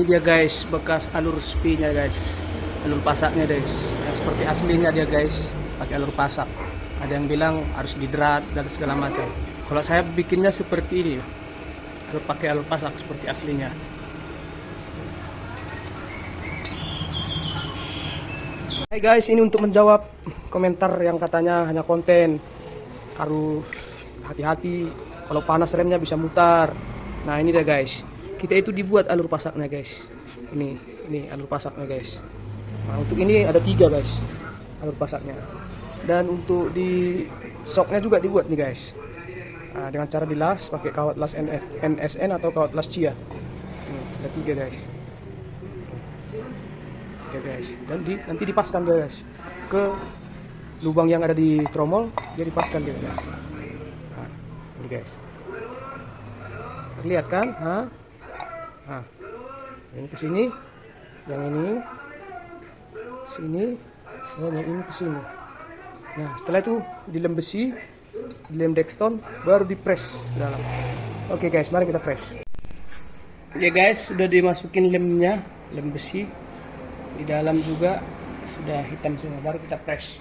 Ini dia guys, bekas alur spinya guys, alur pasaknya guys, yang seperti aslinya dia guys, pakai alur pasak. Ada yang bilang harus diderat dan segala macam. Kalau saya bikinnya seperti ini, pakai alur pasak seperti aslinya. Hai guys, ini untuk menjawab komentar yang katanya hanya konten, harus hati-hati kalau panas remnya bisa mutar. Nah ini dia guys, kita itu dibuat alur pasaknya guys. Ini alur pasaknya guys. Nah untuk ini ada 3 guys alur pasaknya. Dan untuk di soknya juga dibuat nih guys. Nah, dengan cara dilas pakai kawat las NSN atau kawat las Cia. Ada 3 guys. Oke guys. Dan nanti dipaskan guys ke lubang yang ada di tromol, dia dipaskan guys. Nah, ini guys. Terlihat kan? Nah, ini ke sini, yang ini sini, dan yang ini ke sini. Nah, setelah itu dilem besi, dilem dexton, baru dipres ke dalam. Oke guys, mari kita press. Ya guys, sudah dimasukin lemnya, lem besi. Di dalam juga sudah hitam semua, baru kita press.